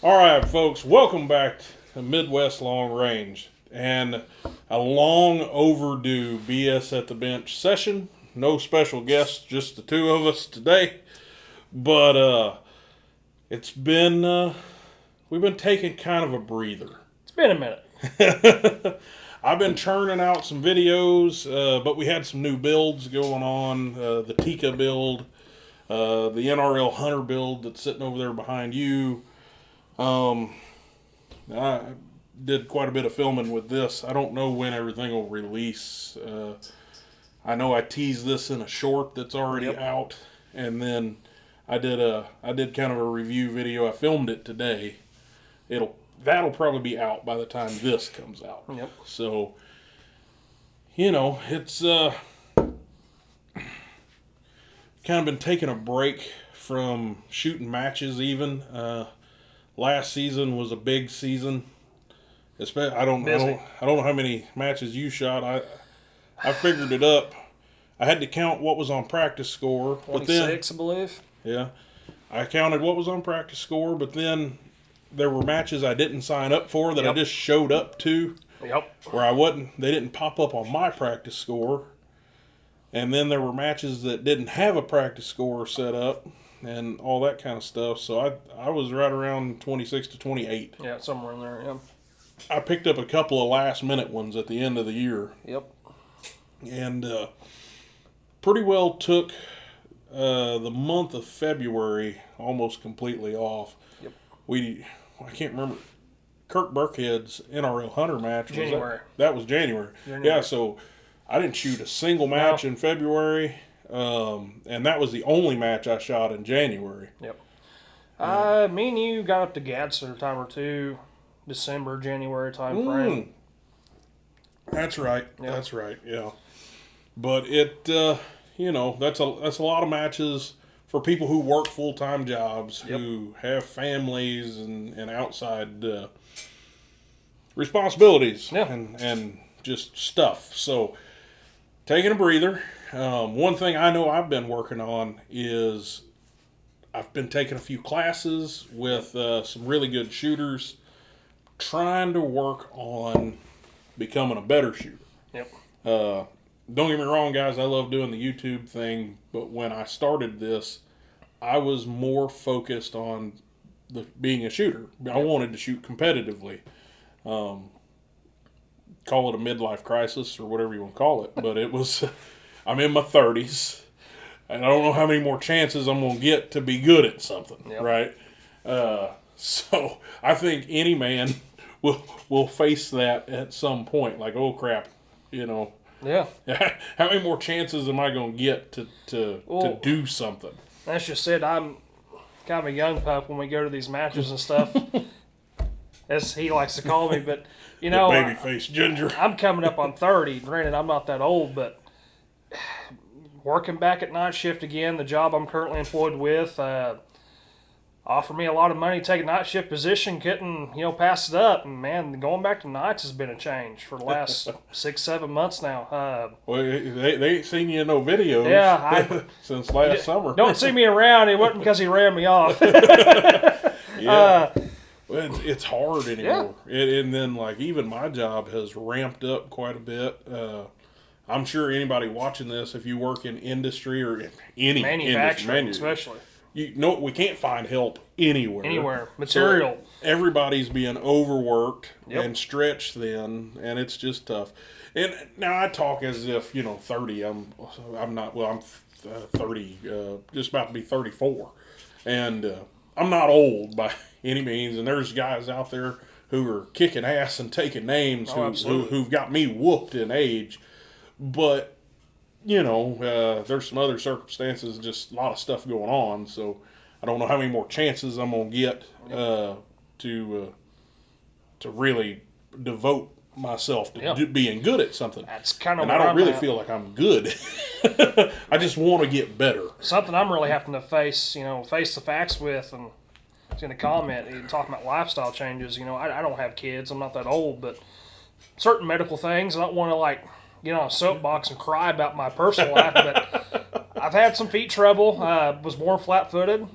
All right, folks, welcome back to Midwest Long Range and a long overdue BS at the Bench session. No special guests, just the two of us today. But it's been, we've been taking kind of a breather. It's been a minute. I've been churning out some videos, but we had some new builds going on. The Tika build, the NRL Hunter build that's sitting over there behind you. I did quite a bit of filming with this. I don't know when everything will release. I know I teased this in a short that's already out, and then I did kind of a review video. I filmed it today. That'll probably be out by the time this comes out. Yep. So, it's kind of been taking a break from shooting matches even. Last season was a big season. I don't know how many matches you shot. I figured it up. I had to count what was on practice score. 26, I believe. Yeah. I counted what was on practice score, but then there were matches I didn't sign up for that I just showed up to. Yep. Where they didn't pop up on my practice score. And then there were matches that didn't have a practice score set up and all that kind of stuff. So I was right around 26 to 28. Yeah, somewhere in there, yeah. I picked up a couple of last-minute ones at the end of the year. Yep. And pretty well took the month of February almost completely off. Yep. I can't remember. Kirk Burkhead's NRL Hunter match. January. That was January. Yeah, so I didn't shoot a single match in February. And that was the only match I shot in January. Yep. Me and you got up to Gadsden a time or two, December, January time frame. That's right. Yep. That's right. Yeah. But it, that's a lot of matches for people who work full-time jobs, who have families and outside responsibilities and just stuff. So taking a breather. One thing I know I've been working on is I've been taking a few classes with some really good shooters, trying to work on becoming a better shooter. Yep. Don't get me wrong, guys, I love doing the YouTube thing, but when I started this, I was more focused on being a shooter. I wanted to shoot competitively. Call it a midlife crisis or whatever you want to call it, but it was... I'm in my 30s, and I don't know how many more chances I'm going to get to be good at something, right? So I think any man will face that at some point, like, oh, crap, Yeah. How many more chances am I going to get to do something? That's just it. I'm kind of a young pup when we go to these matches and stuff, as he likes to call me, but, baby-faced ginger. I'm coming up on 30. Granted, I'm not that old, but working back at night shift again, the job I'm currently employed with, offered me a lot of money to take a night shift position, couldn't, pass it up. And, man, going back to nights has been a change for the last 6-7 months now. Well, they ain't seen you in no videos since last summer. Don't see me around. It wasn't because he ran me off. Well, it's hard anymore. And then, even my job has ramped up quite a bit. I'm sure anybody watching this, if you work in industry or any manufacturing, industry, especially, we can't find help anywhere. Material. So everybody's being overworked and stretched thin, and it's just tough. And now I talk as if 30. I'm not. Well, I'm 30, just about to be 34, and I'm not old by any means. And there's guys out there who are kicking ass and taking names who've got me whooped in age. But, there's some other circumstances, just a lot of stuff going on. So I don't know how many more chances I'm going to get to really devote myself to being good at something. That's kind of what I don't really feel like I'm good. I just want to get better. Something I'm really having to face the facts with. And I was going to comment, talking about lifestyle changes. I don't have kids. I'm not that old. But certain medical things, I don't want to, get on a soapbox and cry about my personal life, but I've had some feet trouble. Was born flat-footed.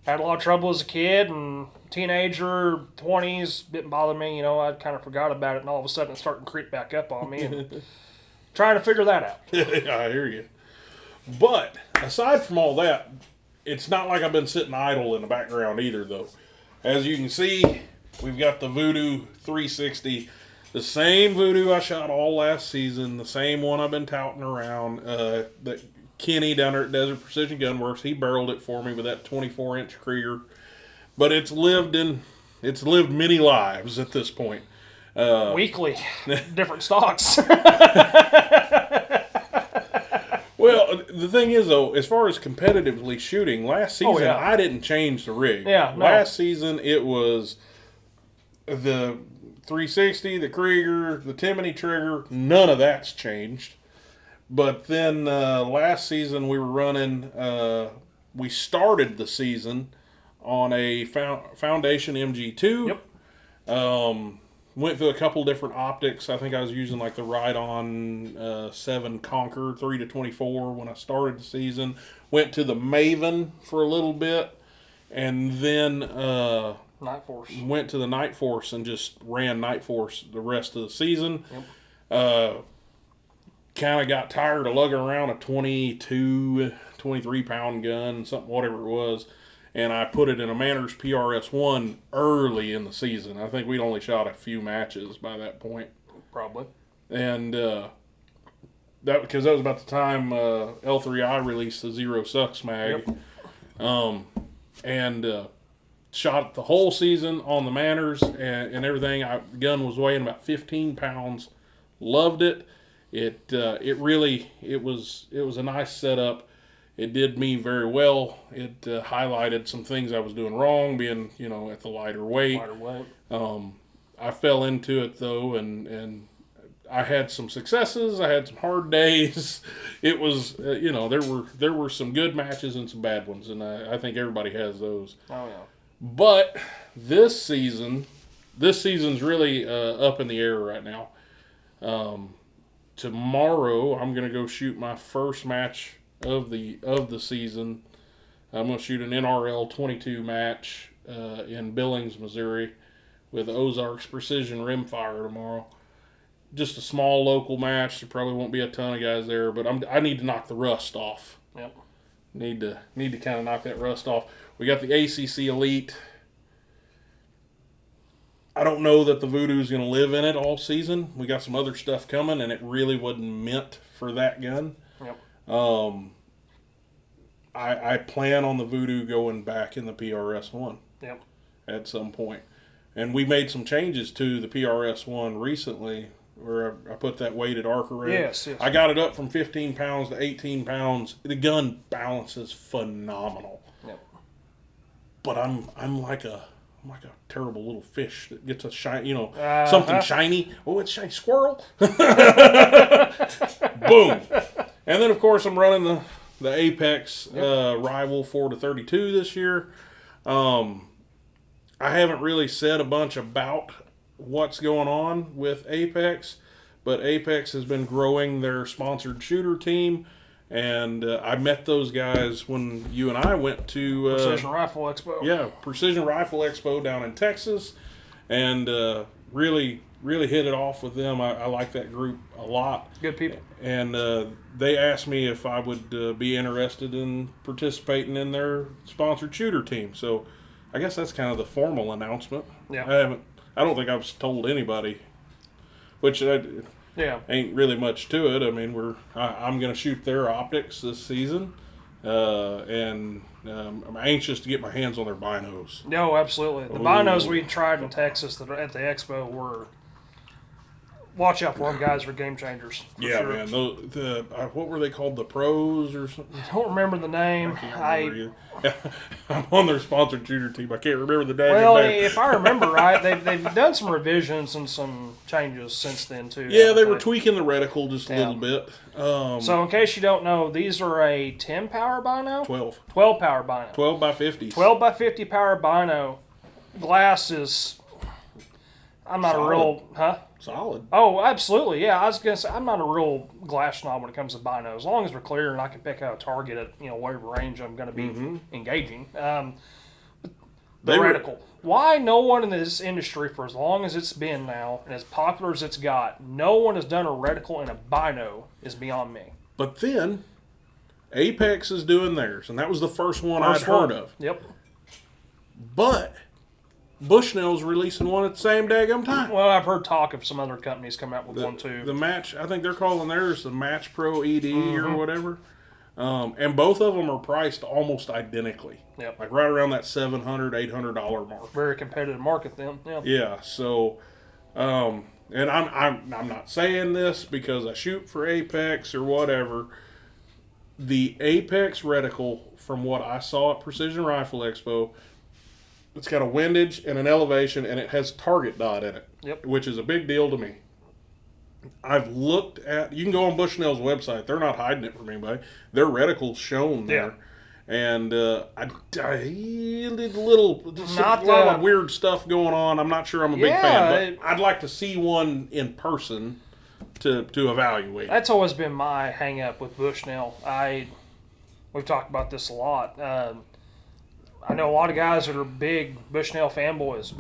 Had a lot of trouble as a kid and teenager, 20s, didn't bother me. I kind of forgot about it, and all of a sudden it's starting to creep back up on me. And trying to figure that out. I hear you. But aside from all that, it's not like I've been sitting idle in the background either, though. As you can see, we've got the Voodoo 360. The same Voodoo I shot all last season. The same one I've been touting around. That Kenny down there at Desert Precision Gunworks, he barreled it for me with that 24-inch Krieger. But it's lived many lives at this point. Weekly, different stocks. Well, the thing is, though, as far as competitively shooting, last season I didn't change the rig. Yeah, no. Last season it was the 360, the Krieger, the Timony trigger. None of that's changed. But then last season we were running, we started the season on a Foundation MG2. Yep. Went through a couple different optics. I think I was using like the Ride-On 7 Conquer 3-24 when I started the season. Went to the Maven for a little bit. And then Night Force. Went to the Night Force and just ran Night Force the rest of the season. Yep. Kind of got tired of lugging around a 22, 23-pound gun, something, whatever it was. And I put it in a Manners PRS 1 early in the season. I think we'd only shot a few matches by that point. Probably. And because that was about the time L3I released the Zero Sucks mag. Yep. And shot the whole season on the Manners and everything. The gun was weighing about 15 pounds. Loved it. It was a nice setup. It did me very well. It highlighted some things I was doing wrong, being, at the lighter weight. I fell into it, though, and I had some successes. I had some hard days. It was, there were some good matches and some bad ones, and I think everybody has those. Oh, yeah. But this season's really up in the air right now. Tomorrow, I'm going to go shoot my first match of the season. I'm going to shoot an NRL 22 match in Billings, Missouri, with Ozarks Precision Rimfire tomorrow. Just a small local match. There probably won't be a ton of guys there, but I need to knock the rust off. Yep. Need to kind of knock that rust off. We got the ACC Elite. I don't know that the Voodoo is going to live in it all season. We got some other stuff coming, and it really wasn't meant for that gun. Yep. I plan on the Voodoo going back in the PRS 1. Yep. At some point. And we made some changes to the PRS 1 recently, where I put that weighted arc array. Yes. I got it up from 15 pounds to 18 pounds. The gun balances phenomenal. Yep. But I'm like a terrible little fish that gets a shiny, something shiny. Oh, it's shiny. Squirrel. Boom. And then, of course, I'm running the Apex Rival 4-32 this year. I haven't really said a bunch about what's going on with Apex, but Apex has been growing their sponsored shooter team. And I met those guys when you and I went to Precision Rifle Expo. Yeah, Precision Rifle Expo down in Texas, and really hit it off with them. I like that group a lot. Good people. And they asked me if I would be interested in participating in their sponsored shooter team. So I guess that's kind of the formal announcement. Yeah. I don't think I've told anybody, which ain't really much to it. I mean, I'm going to shoot their optics this season, and I'm anxious to get my hands on their binos. No, absolutely. The binos we tried in Texas at the expo were, watch out for them, guys, are game changers. Yeah, sure. Man. What were they called? The Pros or something? I don't remember the name. I can't remember either. I'm on their sponsored shooter team. I can't remember the name. Well, if I remember right, they've done some revisions and some changes since then, too. Yeah, they were tweaking the reticle just a little bit. So, in case you don't know, these are a 10 power bino? 12. 12 power bino. 12 by 50. 12 by 50 power bino. Glass is... I'm not Solid. a real... Huh? Solid. Oh, absolutely. Yeah, I was going to say, I'm not a real glass snob when it comes to binos. As long as we're clear and I can pick out a target at, whatever range I'm going to be engaging. The reticle. Why no one in this industry, for as long as it's been now, and as popular as it's got, no one has done a reticle in a bino is beyond me. But then, Apex is doing theirs, and that was the first one I'd heard of. Yep. But Bushnell's releasing one at the same daggum time. Well, I've heard talk of some other companies come out with one too. The Match, I think they're calling theirs the Match Pro ED or whatever. And both of them are priced almost identically. Yep. Like right around that $700, $800 mark. Very competitive market then. Yeah. Yeah. So, and I'm not saying this because I shoot for Apex or whatever. The Apex reticle, from what I saw at Precision Rifle Expo, it's got a windage and an elevation, and it has target dot in it. Yep. Which is a big deal to me. I've looked at, you can go on Bushnell's website. They're not hiding it from anybody. Their reticle's shown there. And I did a lot of weird stuff going on. I'm not sure I'm a big fan, but I'd like to see one in person to evaluate. That's always been my hang up with Bushnell. We've talked about this a lot. I know a lot of guys that are big Bushnell fanboys,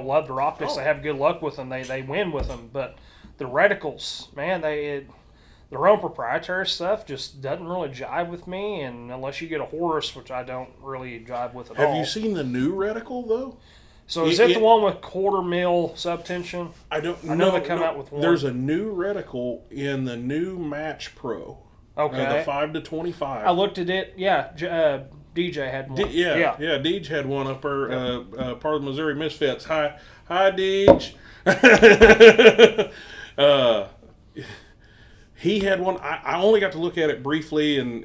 love their optics. They have good luck with them. They win with them, but the reticles, man, their own proprietary stuff just doesn't really jive with me, and unless you get a Horus, which I don't really jive with at all. Have you seen the new reticle, though? So is it the one with 1/4 mil subtension? I know they come out with one. There's a new reticle in the new Match Pro. Okay. The 5-25. I looked at it. Yeah, DJ had one. Deej had one up there, part of the Missouri Misfits. Hi, Deej. He had one. I only got to look at it briefly, and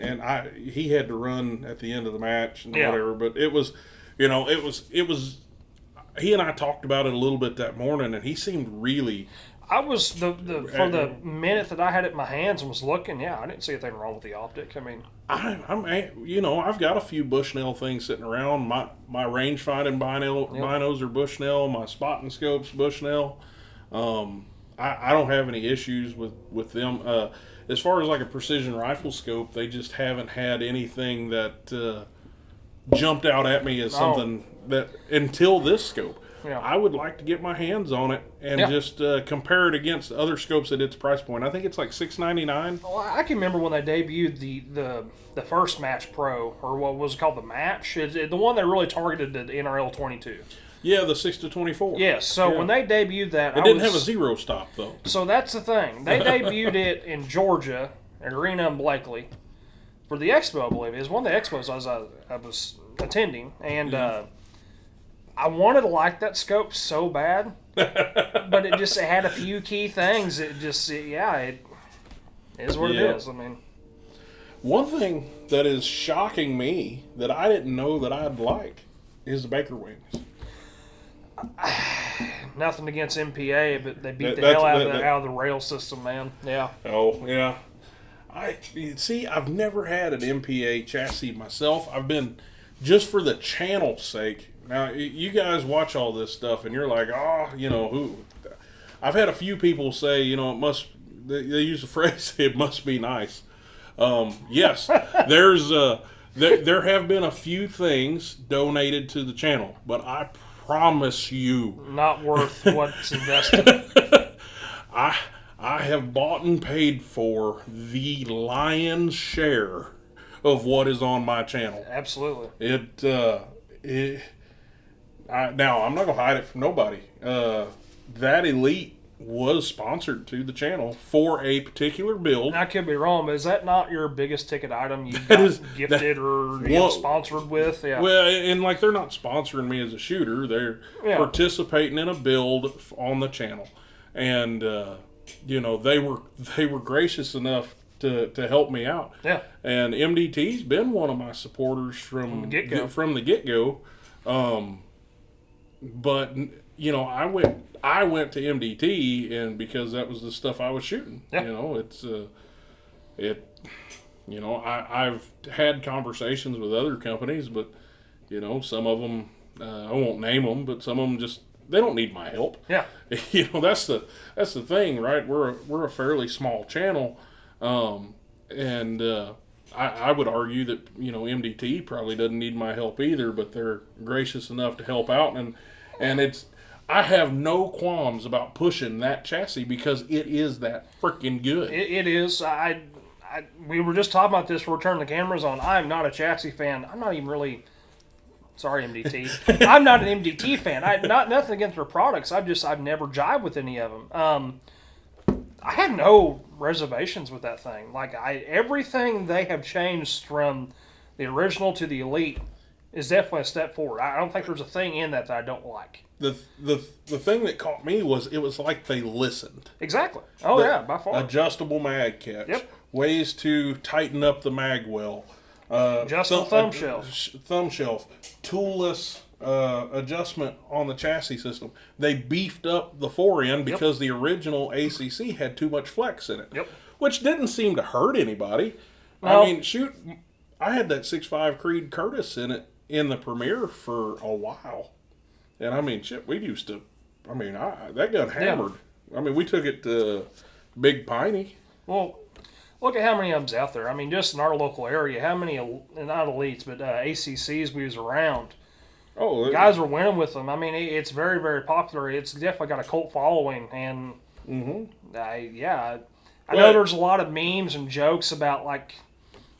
he had to run at the end of the match and whatever. But it was. He and I talked about it a little bit that morning, and he seemed really. I was for the minute that I had it in my hands and was looking. Yeah, I didn't see anything wrong with the optic. I mean, I've got a few Bushnell things sitting around. My range finding binos are Bushnell. My spotting scopes Bushnell. I don't have any issues with them. As far as like a precision rifle scope, they just haven't had anything that jumped out at me as something that until this scope. Yeah. I would like to get my hands on it and just compare it against other scopes at its price point. I think it's like $699. Well, I can remember when they debuted the first Match Pro, or what was called the Match. The one that really targeted the NRL 22. Yeah, the 6-24. Yes, so when they debuted that... It didn't have a zero stop, though. So that's the thing. They debuted it in Georgia, at Arena and Blakely, for the expo, I believe. It was one of the expos I was attending, and I wanted to like that scope so bad, but it had a few key things. It is what it is. I mean, one thing that is shocking me that I didn't know that I'd like is the Baker wings. Nothing against MPA, but they beat the hell out of the rail system, man. Yeah. Oh, yeah. I've never had an MPA chassis myself. I've been, just for the channel's sake. Now, you guys watch all this stuff, and you're like, who? I've had a few people say, they use the phrase, it must be nice. Yes, there have been a few things donated to the channel, but I promise you, not worth what's invested. I have bought and paid for the lion's share of what is on my channel. Absolutely. Now, I'm not going to hide it from nobody. That Elite was sponsored to the channel for a particular build. I could be wrong, but is that not your biggest ticket item you got gifted or sponsored with? Yeah. Well, and like they're not sponsoring me as a shooter. They're participating in a build on the channel. And, they were gracious enough to help me out. Yeah. And MDT's been one of my supporters from the get-go. But I went to MDT, and because that was the stuff I was shooting. Yeah. I've had conversations with other companies, but some of them I won't name them, but some of them just they don't need my help. Yeah. That's the thing, right? We're a fairly small channel, and I would argue that, you know, MDT probably doesn't need my help either, but they're gracious enough to help out. And it's, I have no qualms about pushing that chassis because it is that freaking good. It is. We were just talking about this before we turned the cameras on. I'm not a chassis fan. I'm not even really... Sorry, MDT. I'm not an MDT fan. Nothing against their products. I've never jived with any of them. I had no reservations with that thing. Like everything they have changed from the original to the Elite is definitely a step forward. I don't think there's a thing in that I don't like. The thing that caught me was it was like they listened. Exactly. Oh yeah, by far. Adjustable mag catch. Yep. Ways to tighten up the mag well. Adjustable thumb shelf. Thumb shelf. Toolless adjustment on the chassis system. They beefed up the forend because the original ACC had too much flex in it. Yep. Which didn't seem to hurt anybody. No. I mean, shoot, I had that 6.5 Creed Curtis in it in the Premiere for a while. And I mean, shit, we used to, I mean, that gun hammered. Yeah. I mean, we took it to Big Piney. Well, look at how many of them's out there. I mean, just in our local area, how many, not elites, but ACCs we was around. Oh, guys were winning with them. I mean, it's very, very popular. It's definitely got a cult following. And, I know there's a lot of memes and jokes about, like,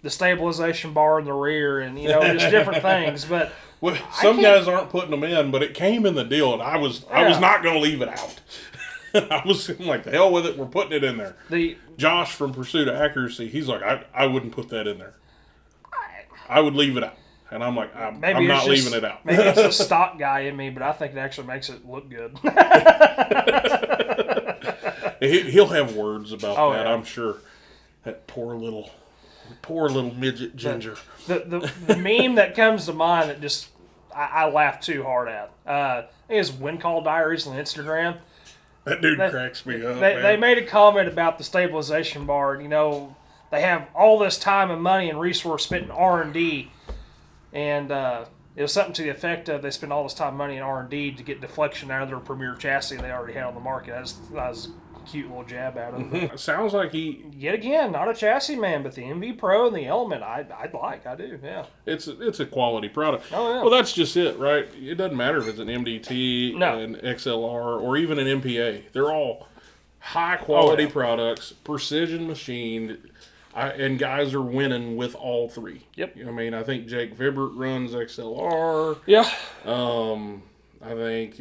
the stabilization bar in the rear and, you know, just different things. But well, some guys aren't putting them in, but it came in the deal, and I was not going to leave it out. I'm like, the hell with it, we're putting it in there. Josh from Pursuit of Accuracy, he's like, I wouldn't put that in there. I would leave it out. And I'm like, I'm not leaving it out. Maybe it's a stock guy in me, but I think it actually makes it look good. He'll have words about that, yeah. I'm sure. That poor little midget ginger. The meme that comes to mind that just I laugh too hard at is Wind Call Diaries on Instagram. That dude cracks me up. They made a comment about the stabilization bar. You know, they have all this time and money and resource spent in R&D, and it was something to the effect of they spent all this time and money in R&D to get deflection out of their premier chassis they already had on the market. That was a cute little jab at him. It sounds like yet again, not a chassis man, but the MV Pro and the Element, I do, yeah. It's a quality product. Oh, yeah. Well, that's just it, right? It doesn't matter if it's an MDT, an XLR, or even an MPA. They're all high-quality products, precision machined, and guys are winning with all three. Yep. I mean, I think Jake Vibert runs XLR. Yeah. I think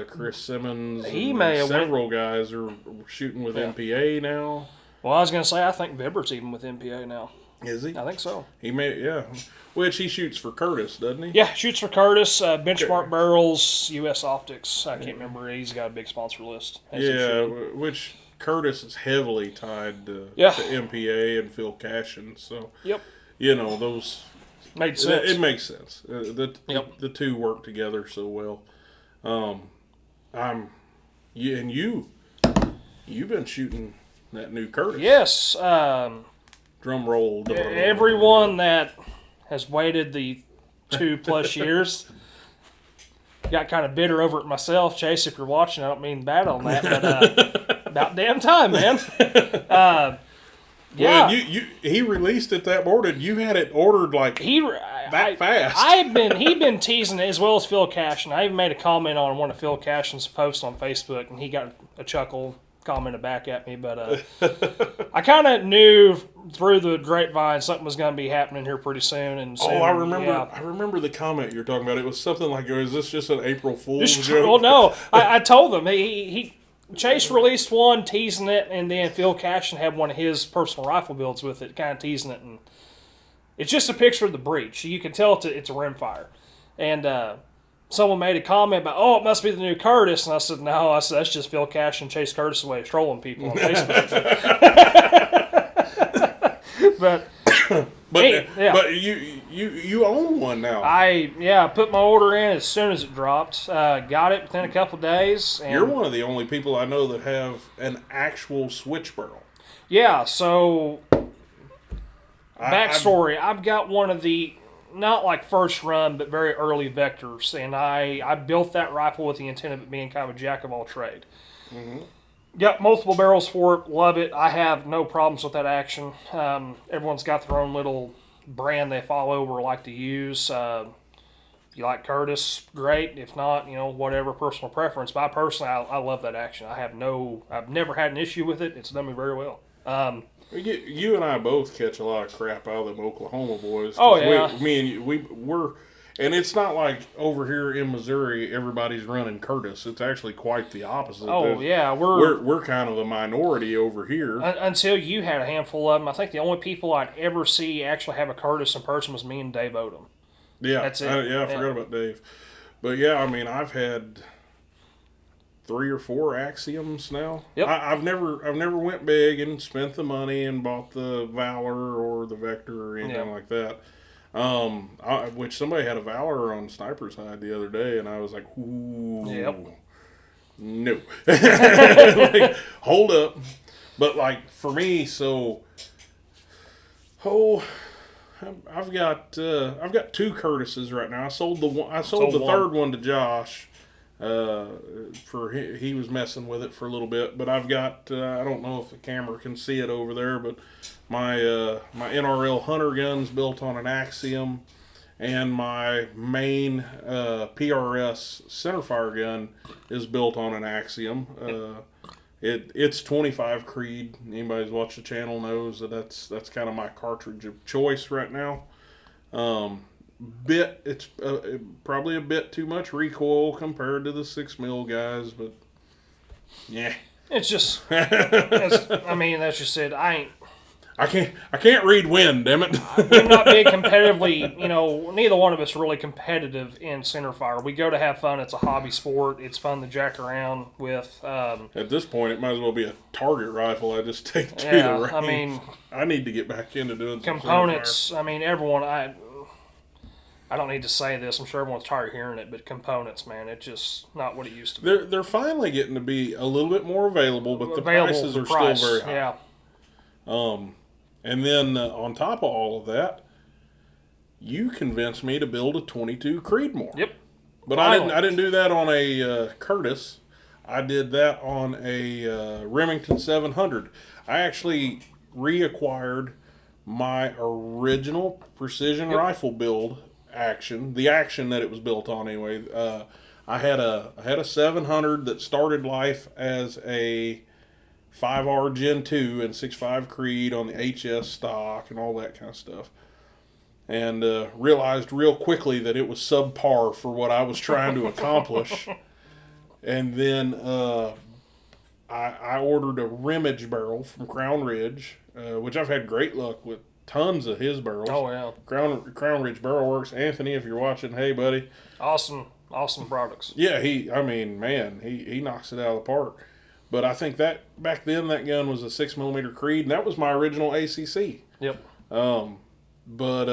Chris Simmons several guys are shooting with MPA now. Well, I was going to say, I think Vibert's even with MPA now. Is he? I think so. He may, which he shoots for Curtis, doesn't he? Yeah, shoots for Curtis, Benchmark Barrels, US Optics. I can't remember. He's got a big sponsor list. Yeah, which Curtis is heavily tied to MPA and Phil Cashin. So, you know, those... Made sense. It makes sense. The two work together so well. You've been shooting that new Curtis. Yes. Drum roll. Everyone that has waited the 2+ years got kind of bitter over it myself. Chase, if you're watching, I don't mean bad on that, but about damn time, man. Well, he released it that morning. You had it ordered fast. He'd been teasing it as well as Phil Cashin. I even made a comment on one of Phil Cashin's posts on Facebook, and he got a chuckle commented back at me. But I kind of knew through the grapevine something was going to be happening here pretty soon. And soon, I remember. Yeah. I remember the comment you're talking about. It was something like, "Is this just an April Fool's joke?" Well, no. I told him Chase released one teasing it, and then Phil Cashin had one of his personal rifle builds with it, kind of teasing it. And it's just a picture of the breech. You can tell it's a rimfire. And someone made a comment about, it must be the new Curtis. And I said, no, that's just Phil Cashin and Chase Curtis' way of trolling people on Facebook. But you own one now. I put my order in as soon as it dropped. Got it within a couple of days. And you're one of the only people I know that have an actual switch barrel. Yeah, so backstory. I've got one of the, not like first run, but very early Vectors. And I built that rifle with the intent of it being kind of a jack of all trade. Mm-hmm. Got multiple barrels for it. Love it. I have no problems with that action. Everyone's got their own little brand they follow or like to use. If you like Curtis, great. If not, whatever, personal preference. But I personally, I love that action. I've never had an issue with it. It's done me very well. You and I both catch a lot of crap out of them Oklahoma boys. Oh, yeah. We're, and it's not like over here in Missouri everybody's running Curtis. It's actually quite the opposite. Oh, yeah. We're kind of the minority over here. Until you had a handful of them, I think the only people I'd ever see actually have a Curtis in person was me and Dave Odom. Yeah, that's it. I forgot about Dave. But yeah, I mean, I've had 3 or 4 Axials now. Yep. I've never went big and spent the money and bought the Valor or the Vector or anything like that. Which somebody had a Valor on Sniper's Hide the other day, and I was like, ooh, no. Like, hold up. But like for me, I've got 2 Curtises right now. I sold the third one to Josh. He was messing with it for a little bit, but I've got I don't know if the camera can see it over there, but my NRL hunter gun's built on an Axiom, and my main PRS centerfire gun is built on an Axiom. It's 25 Creed. Anybody who's watched the channel knows that's kind of my cartridge of choice right now. It's probably a bit too much recoil compared to the 6mm guys, but yeah, it's just. That's just it. I can't read wind, damn it. We're not being competitively, neither one of us are really competitive in centerfire. We go to have fun. It's a hobby sport. It's fun to jack around with. At this point, it might as well be a target rifle. I just take to the range. I need to get back into doing components. Everyone. I don't need to say this. I'm sure everyone's tired of hearing it, but components, man, it's just not what it used to be. They're finally getting to be a little bit more available, but the prices are still very high. Yeah. And then on top of all of that, you convinced me to build a 22 Creedmoor. Yep. But I didn't do that on a Curtis. I did that on a Remington 700. I actually reacquired my original precision rifle build action, the action that it was built on anyway. I had a 700 that started life as a 5R Gen 2 and 6.5 Creed on the HS stock and all that kind of stuff. And realized real quickly that it was subpar for what I was trying to accomplish. And then I ordered a Rimage barrel from Crown Ridge, which I've had great luck with. Tons of his barrels. Oh, yeah. Crown Ridge Barrel Works. Anthony, if you're watching, hey, buddy. Awesome products. Yeah, he knocks it out of the park. But I think that back then that gun was a 6mm Creed, and that was my original ACC. Yep. But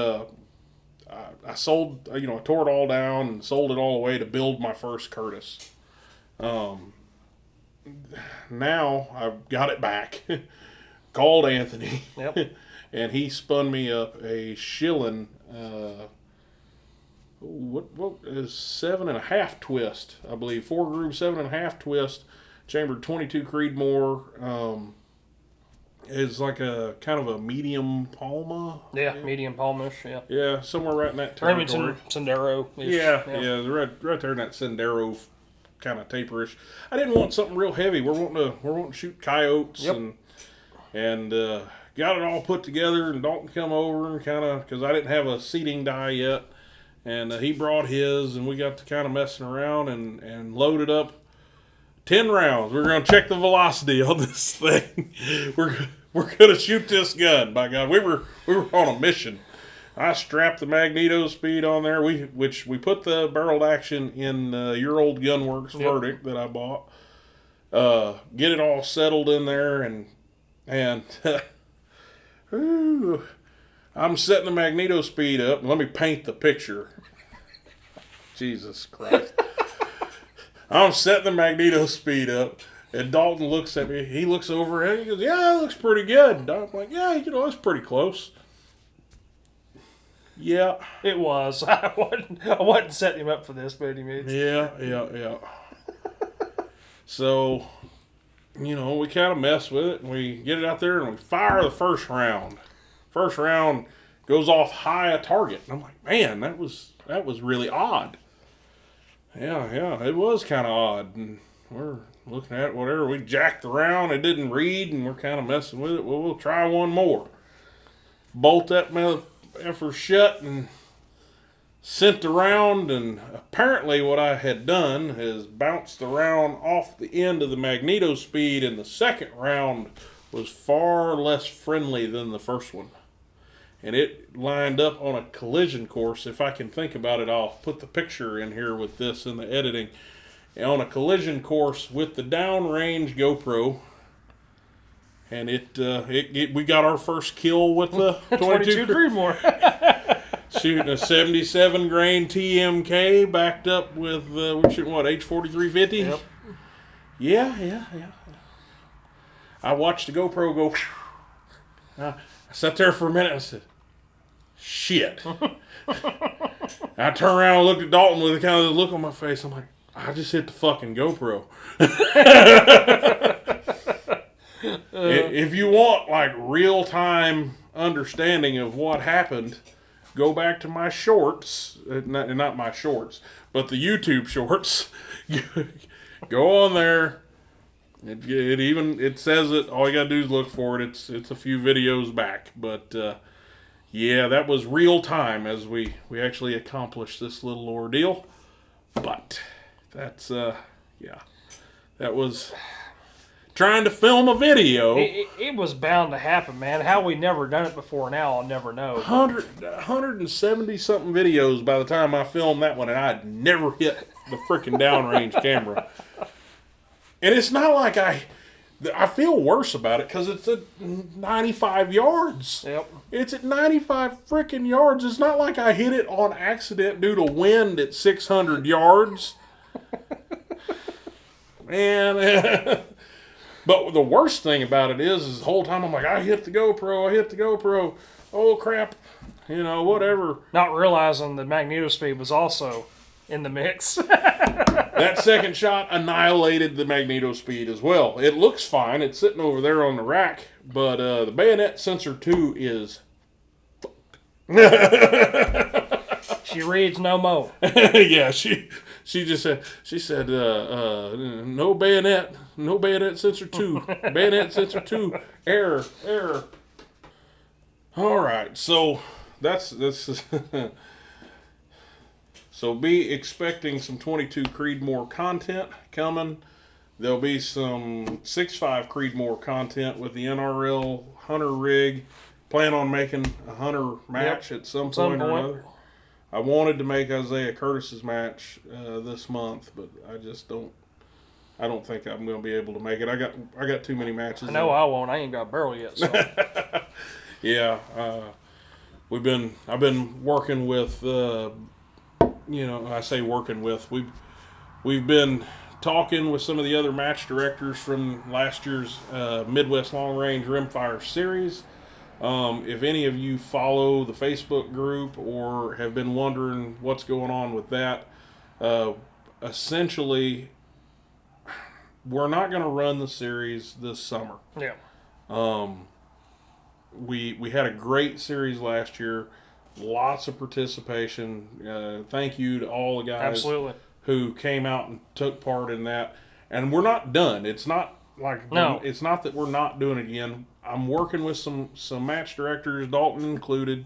I sold, I tore it all down and sold it all away to build my first Curtis. Now I've got it back. Called Anthony. Yep. And he spun me up a Schillen, what is 7.5 twist, I believe. 4 groove 7.5 twist, chambered 22 Creedmoor. Is like a kind of a medium Palma. Yeah, medium Palmish, yeah. Yeah, somewhere right in that territory. Remington Sendero. Yeah, right there in that Sendero kind of taperish. I didn't want something real heavy. We're wanting to shoot coyotes and got it all put together, and Dalton come over and kind of, because I didn't have a seating die yet, and he brought his, and we got to kind of messing around and loaded up 10 rounds. We're going to check the velocity on this thing. We're going to shoot this gun, by God. We were on a mission. I strapped the magneto speed on there, which we put the barreled action in your old Gunworks Verdict that I bought. Get it all settled in there, and I'm setting the magneto speed up. Let me paint the picture. Jesus Christ. I'm setting the magneto speed up, and Dalton looks at me. He looks over and he goes, "Yeah, it looks pretty good." I'm like, "Yeah, it's pretty close." Yeah. It was. I wasn't setting him up for this by any means. Yeah. So we kind of mess with it, and we get it out there, and we fire the first round. First round goes off high a target. And I'm like, man, that was really odd. Yeah, it was kind of odd. And we're looking at whatever. We jacked the round. It didn't read, and we're kind of messing with it. Well, we'll try one more. Bolt that motherfucker shut and sent the round. And apparently what I had done is bounced the round off the end of the magneto speed, and the second round was far less friendly than the first one. And it lined up on a collision course. If I can think about it, I'll put the picture in here with this in the editing. On a collision course with the downrange GoPro. And we got our first kill with the 22 Creedmoor. Shooting a 77 grain TMK backed up with, we're shooting what, H4350? Yep. Yeah. I watched the GoPro go. I sat there for a minute and I said, shit. I turned around and looked at Dalton with a kind of look on my face. I'm like, I just hit the fucking GoPro. If you want like real time understanding of what happened, go back to my shorts, not my shorts, but the YouTube shorts. Go on there. It says it. All you gotta do is look for it. It's a few videos back, but yeah, that was real time as we actually accomplished this little ordeal. But that's that was trying to film a video. It was bound to happen, man. How we never done it before now, I'll never know. 170 something videos by the time I filmed that one, and I'd never hit the freaking downrange camera. And it's not like I feel worse about it because it's at 95 yards. Yep. It's at 95 freaking yards. It's not like I hit it on accident due to wind at 600 yards. Man. But the worst thing about it is the whole time I'm like, I hit the GoPro. Oh, crap. Whatever. Not realizing the magneto speed was also in the mix. That second shot annihilated the magneto speed as well. It looks fine. It's sitting over there on the rack. But the bayonet sensor 2 is She reads no more. Yeah, she just said, no bayonet sensor 2. Bayonet sensor 2. Error. All right, so that's so be expecting some 22 Creedmoor content coming. There'll be some 6.5 Creedmoor content with the NRL Hunter rig. Plan on making a Hunter match at some point or another. I wanted to make Isaiah Curtis's match this month, but I don't think I'm going to be able to make it. I got too many matches. I know I won't. I ain't got a barrel yet. So. Yeah, I've been working with. I say working with. We've been talking with some of the other match directors from last year's Midwest Long Range Rimfire Series. If any of you follow the Facebook group or have been wondering what's going on with that, essentially, we're not going to run the series this summer. Yeah. We had a great series last year. Lots of participation. Thank you to all the guys Absolutely. who came out and took part in that. And we're not done. It's not like It's not that we're not doing it again. I'm working with some match directors, Dalton included.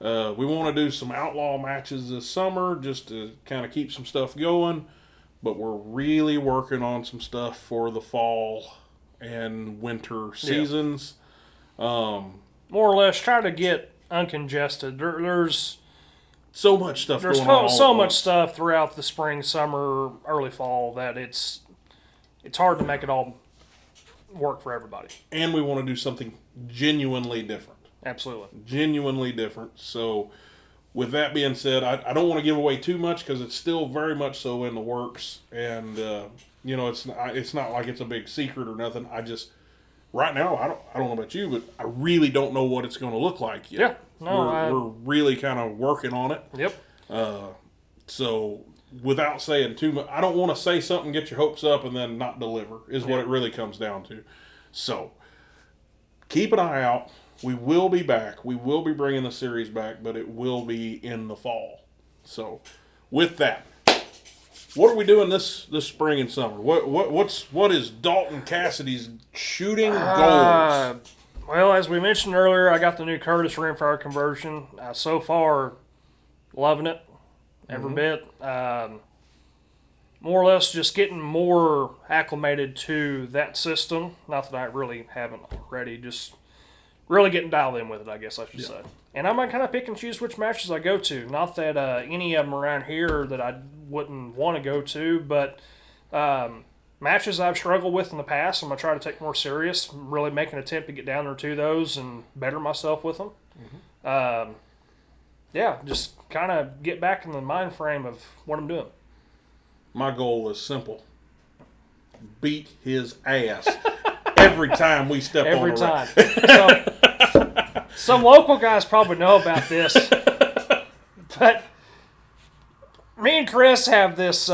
We want to do some outlaw matches this summer just to kind of keep some stuff going. But we're really working on some stuff for the fall and winter seasons. More or less, try to get uncongested. There's so much stuff going on. There's so much stuff throughout the spring, summer, early fall that it's hard to make it all work for everybody. And we want to do something genuinely different. Absolutely. Genuinely different. So with that being said, I don't want to give away too much because it's still very much so in the works. And, it's not like it's a big secret or nothing. Right now, I don't know about you, but I really don't know what it's going to look like yet. Yeah. No, we're really kind of working on it. Yep. So without saying too much, I don't want to say something, get your hopes up, and then not deliver, is what it really comes down to. So, keep an eye out. We will be back. We will be bringing the series back, but it will be in the fall. So, with that, what are we doing this spring and summer? What is Dalton Cassidy's shooting goals? Well, as we mentioned earlier, I got the new Curtis rimfire conversion. So far, loving it every bit. More or less just getting more acclimated to that system. Not that I really haven't already, just really getting dialed in with it, I guess I should say. And I might kind of pick and choose which matches I go to. Not that any of them around here that I wouldn't want to go to, but matches I've struggled with in the past, I'm going to try to take more serious. Really make an attempt to get down there to those and better myself with them. Yeah, just kind of get back in the mind frame of what I'm doing. My goal is simple. Beat his ass every time we step on a time. So, some local guys probably know about this, but me and Chris have this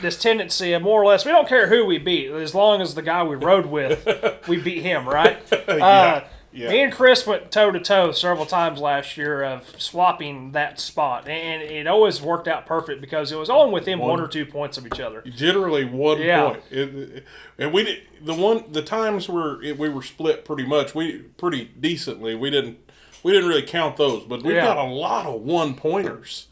this tendency of more or less, we don't care who we beat, as long as the guy we rode with, we beat him, right? Me and Chris went toe-to-toe several times last year of swapping that spot, and it always worked out perfect because it was only within 1 or 2 points of each other. Generally 1 point. And we did the times where we were split pretty decently. We didn't really count those, but we got a lot of 1-pointers.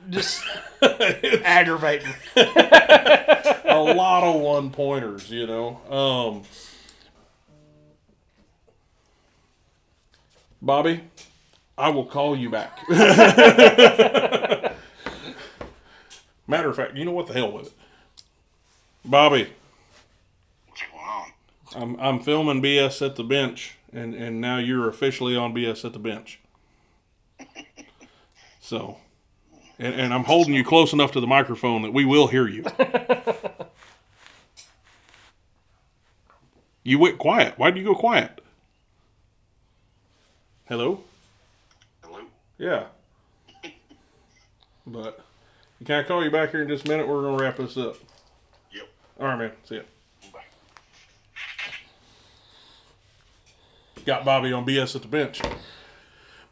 Just aggravating. A lot of 1-pointers, you know. Bobby, I will call you back. Matter of fact, you know what, the hell with it. Bobby. What's going on? I'm filming BS at the bench, and now you're officially on BS at the bench. So, and I'm holding you close enough to the microphone that we will hear you. You went quiet. Why did you go quiet? Hello? Hello? Yeah. But, can I call you back here in just a minute? We're going to wrap this up. Yep. All right, man. See ya. Bye. Got Bobby on BS at the bench.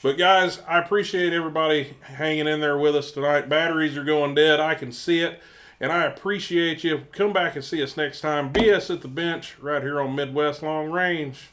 But, guys, I appreciate everybody hanging in there with us tonight. Batteries are going dead. I can see it. And I appreciate you. Come back and see us next time. BS at the bench right here on Midwest Long Range.